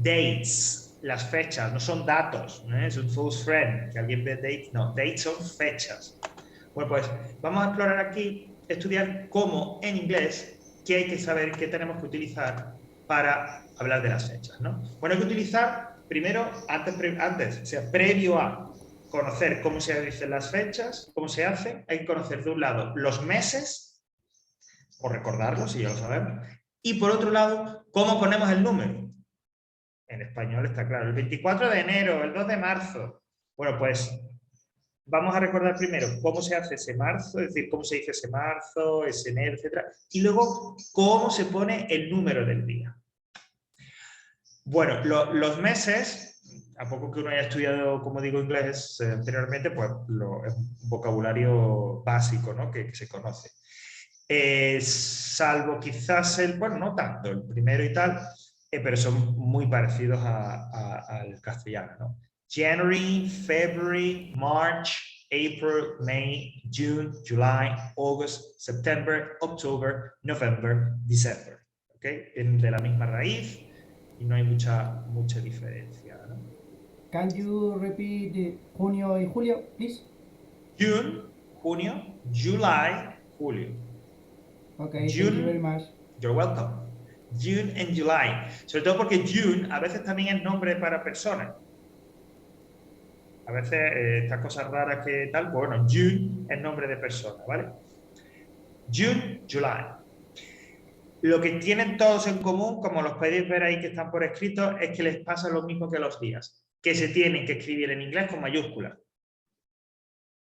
Dates, las fechas, no son datos, ¿no? Es un false friend, que alguien ve dates, no, dates son fechas. Bueno, pues vamos a explorar aquí, estudiar cómo en inglés, qué hay que saber, qué tenemos que utilizar para hablar de las fechas, ¿no? Bueno, hay que utilizar primero, antes, o sea, previo a conocer cómo se dicen las fechas, cómo se hace, hay que conocer de un lado los meses, o recordarlos, si ya lo sabemos, y por otro lado, cómo ponemos el número. En español está claro, el 24 de enero, el 2 de marzo. Bueno, pues vamos a recordar primero cómo se hace ese marzo, es decir, cómo se dice ese marzo, ese enero, etc. Y luego cómo se pone el número del día. Bueno, los meses, a poco que uno haya estudiado, como digo, inglés anteriormente, pues es un vocabulario básico, ¿no? que se conoce. Salvo quizás bueno, no tanto, el primero y tal, pero son muy parecidos al castellano, ¿no? January, February, March, April, May, June, July, August, September, October, November, December. ¿Okay? Vienen de la misma raíz y no hay mucha diferencia, ¿no? Can you repeat junio y julio, please? June, junio, July, julio. Okay, thank you very June, much. you're welcome. June and July. Sobre todo porque June a veces también es nombre para personas. A veces estas cosas raras que tal, pues bueno, June es nombre de persona, ¿vale? June, July. Lo que tienen todos en común, como los podéis ver ahí que están por escrito, es que les pasa lo mismo que los días, que se tienen que escribir en inglés con mayúsculas.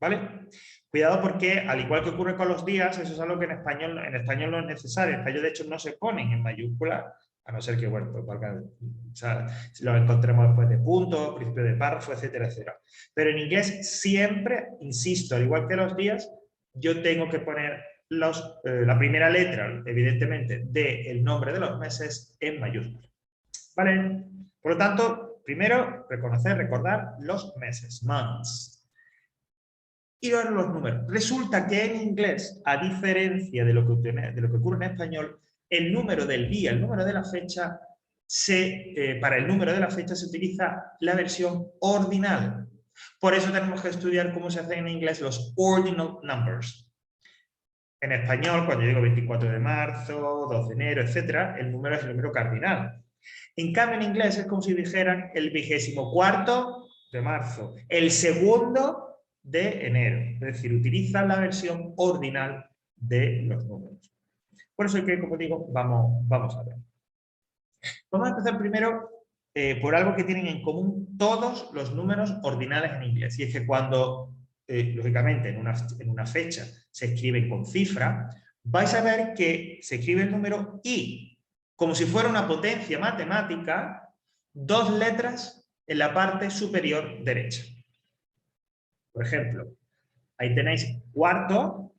¿Vale? Cuidado porque, al igual que ocurre con los días, eso es algo que en español no es necesario. En español, de hecho, no se ponen en mayúsculas, a no ser que, bueno, pues valga, o sea, si lo encontremos después de punto, principio de párrafo, etcétera, etcétera. Pero en inglés siempre, insisto, al igual que los días, yo tengo que poner la primera letra, evidentemente, del nombre de los meses en mayúsculas. ¿Vale? Por lo tanto, primero, recordar los meses, months. Y ahora los números. Resulta que en inglés, a diferencia de lo que ocurre en español, el número del día, el número de la fecha, para el número de la fecha se utiliza la versión ordinal. Por eso tenemos que estudiar cómo se hacen en inglés los ordinal numbers. En español, cuando yo digo 24 de marzo, 2 de enero, etc., el número es el número cardinal. En cambio, en inglés es como si dijeran el 24 de marzo, el 2 de enero. Es decir, utilizan la versión ordinal de los números. Por eso es que, como digo, vamos a ver. Vamos a empezar primero por algo que tienen en común todos los números ordinales en inglés. Y es que cuando, lógicamente, en una fecha se escriben con cifra, vais a ver que se escribe el número y, como si fuera una potencia matemática, 2 letras en la parte superior derecha. Por ejemplo, ahí tenéis cuarto,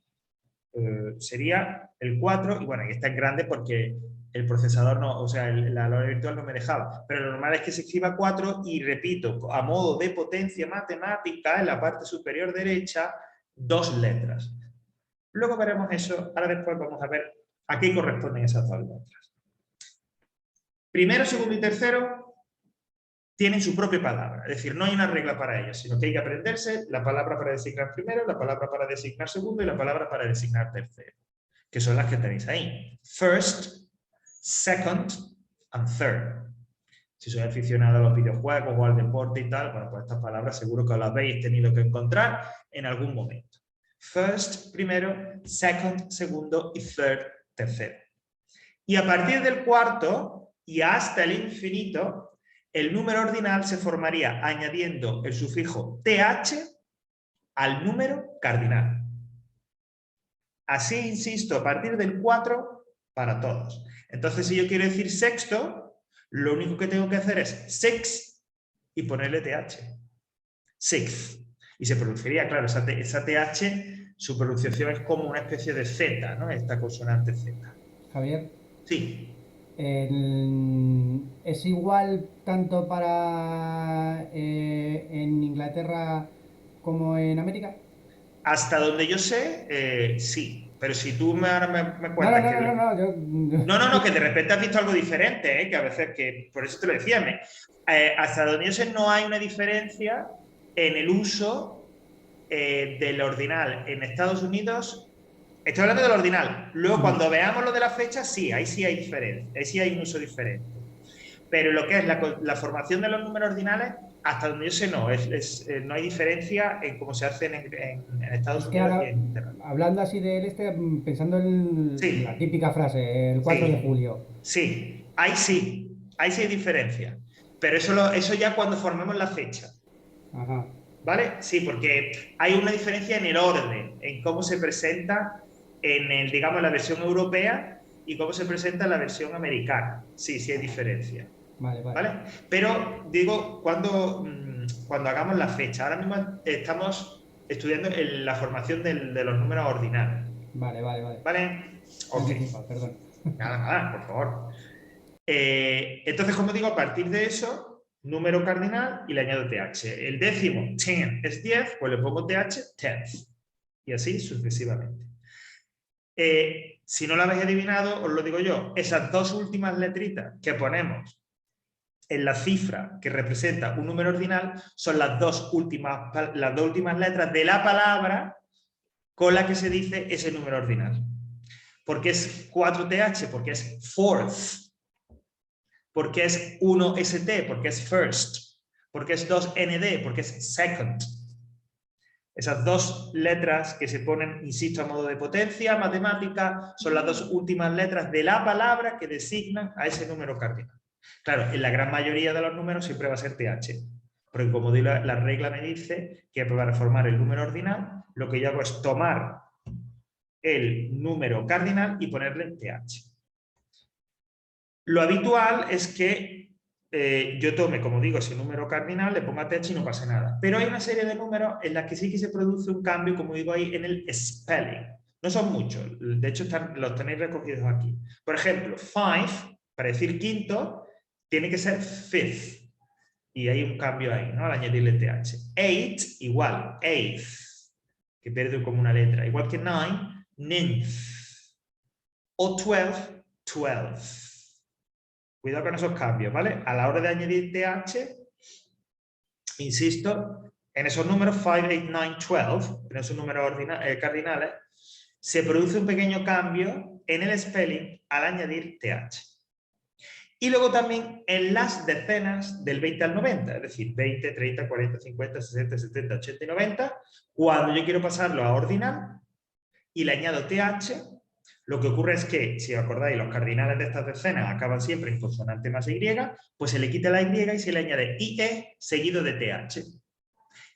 sería el 4, y bueno, ahí está en grande porque el procesador no, o sea, la hora virtual no me dejaba, pero lo normal es que se escriba 4 y repito, a modo de potencia matemática, en la parte superior derecha, 2 letras. Luego veremos eso, ahora después vamos a ver a qué corresponden esas 2 letras. Primero, segundo y tercero tienen su propia palabra, es decir, no hay una regla para ellos, sino que hay que aprenderse la palabra para designar primero, la palabra para designar segundo y la palabra para designar tercero, que son las que tenéis ahí. First, second and third. Si sois aficionados a los videojuegos o al deporte y tal, bueno, pues estas palabras seguro que las habéis tenido que encontrar en algún momento. First, primero, second, segundo y third, tercero. Y a partir del cuarto y hasta el infinito, el número ordinal se formaría añadiendo el sufijo th al número cardinal. Así, insisto, a partir del 4 para todos. Entonces, si yo quiero decir sexto, lo único que tengo que hacer es six y ponerle th. Sixth. Y se pronunciaría, claro, esa th, su pronunciación es como una especie de z, ¿no? Esta consonante z. Javier, Sí. ¿es igual tanto para en Inglaterra como en América? Hasta donde yo sé, sí. Pero si tú ahora me No, cuentas que... No, que de repente has visto algo diferente, ¿eh? Que a veces, que por eso te lo decía, estadounidenses no hay una diferencia en el uso del ordinal. En Estados Unidos, estoy hablando del ordinal. Luego, cuando veamos lo de la fecha, ahí sí hay diferencia, ahí sí hay un uso diferente. Pero lo que es la formación de los números ordinales, hasta donde yo sé, no. No hay diferencia en cómo se hace en Estados Es que Unidos y ahora, en Inglaterra. hablando así de él, pensando en la Sí, típica frase, el 4 de sí, julio. ahí sí hay diferencia. Pero eso ya cuando formemos la fecha. Ajá. ¿Vale? Sí, porque hay una diferencia en el orden, en cómo se presenta digamos, la versión europea y cómo se presenta en la versión americana. Sí, sí hay diferencia. Vale, vale. ¿Vale? Pero digo, cuando hagamos la fecha, ahora mismo estamos estudiando la formación de los números ordinales. Vale, vale, vale. ¿Vale? Me he Ok. anticipado, perdón. Nada, por favor. Entonces, como digo, a partir de eso, número cardinal y le añado th. El décimo, 10, es 10, pues le pongo th, tenth. Y así sucesivamente. Si no lo habéis adivinado, os lo digo yo, esas dos últimas letritas que ponemos en la cifra que representa un número ordinal son las dos últimas letras de la palabra con la que se dice ese número ordinal. ¿Por qué es 4th? Porque es fourth. Porque es 1st, porque es first. Porque es 2nd, porque es second. Esas dos letras que se ponen, insisto, a modo de potencia matemática, son las dos últimas letras de la palabra que designan a ese número cardinal. Claro, en la gran mayoría de los números siempre va a ser th. Porque como digo, la regla me dice que para formar el número ordinal, lo que yo hago es tomar el número cardinal y ponerle th. Lo habitual es que yo tome, como digo, ese número cardinal, le ponga th y no pase nada. Pero hay una serie de números en las que sí que se produce un cambio, como digo ahí, en el spelling. No son muchos, de hecho los tenéis recogidos aquí. Por ejemplo, 5, para decir quinto, tiene que ser fifth. Y hay un cambio ahí, ¿no? Al añadirle th. 8, igual, eighth, que pierde como una letra. Igual que 9, ninth. O 12, twelfth. Cuidado con esos cambios, ¿vale? A la hora de añadir th, insisto, en esos números 5, 8, 9, 12, en esos números cardinales, se produce un pequeño cambio en el spelling al añadir th. Y luego también en las decenas del 20 al 90, es decir, 20, 30, 40, 50, 60, 70, 80 y 90, cuando yo quiero pasarlo a ordinal y le añado th, lo que ocurre es que, si os acordáis, los cardinales de estas decenas acaban siempre en consonante más y, pues se le quita la y y se le añade ie seguido de th.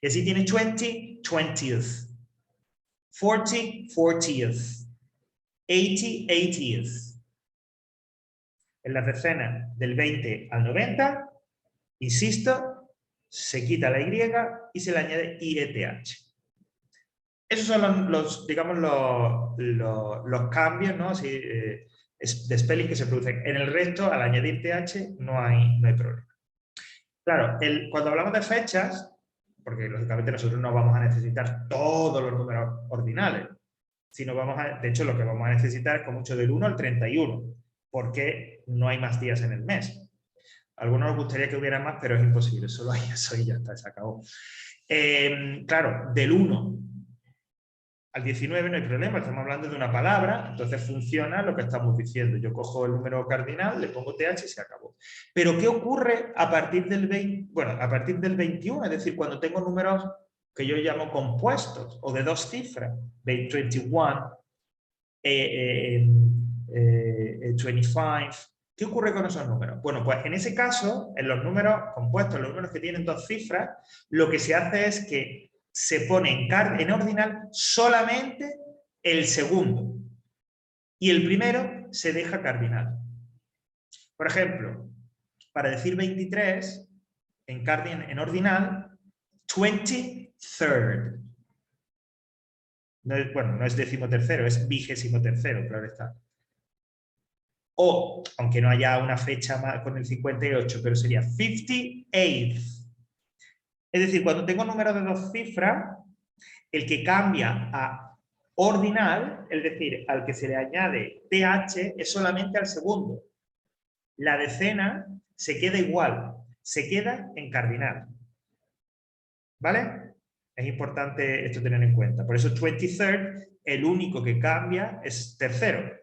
Y así tiene 20, 20th, 40, 40th, 80, 80th. En las decenas del 20 al 90, insisto, se quita la y se le añade ieth. Esos son digamos, los cambios, ¿no? Así, de spelling que se producen. En el resto, al añadir th, no hay problema. Claro, cuando hablamos de fechas, porque lógicamente nosotros no vamos a necesitar todos los números ordinales, sino de hecho lo que vamos a necesitar es con mucho del 1 al 31, porque no hay más días en el mes. A algunos nos gustaría que hubiera más, pero es imposible, solo hay eso y ya está, se acabó. Claro, del 1 al 19 no hay problema, estamos hablando de una palabra, entonces funciona lo que estamos diciendo. Yo cojo el número cardinal, le pongo th y se acabó. Pero ¿qué ocurre a partir del 21? Es decir, cuando tengo números que yo llamo compuestos o de dos cifras, 21, 25. ¿Qué ocurre con esos números? Bueno, pues en ese caso, en los números compuestos, en los números que tienen dos cifras, lo que se hace es que se pone en ordinal solamente el segundo y el primero se deja cardinal. Por ejemplo, para decir 23, en ordinal, 23rd. No es 13º, es 23º, claro está. O, aunque no haya una fecha más con el 58, pero sería 58th. Es decir, cuando tengo números de dos cifras, el que cambia a Ordinal, es decir, al que se le añade TH, es solamente al segundo. La decena se queda igual, se queda en cardinal. ¿Vale? Es importante esto tener en cuenta. Por eso 23rd, el único que cambia es tercero,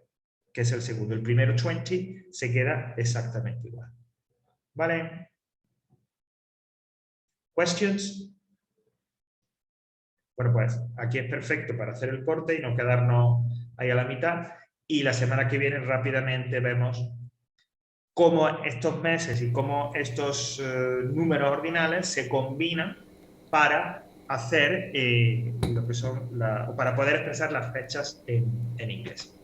que es el segundo. El primero 20 se queda exactamente igual. ¿Vale? ¿Questions? Bueno, pues aquí es perfecto para hacer el corte y no quedarnos ahí a la mitad. Y la semana que viene rápidamente vemos cómo estos meses y cómo estos números ordinales se combinan para hacer lo que son para poder expresar las fechas en inglés.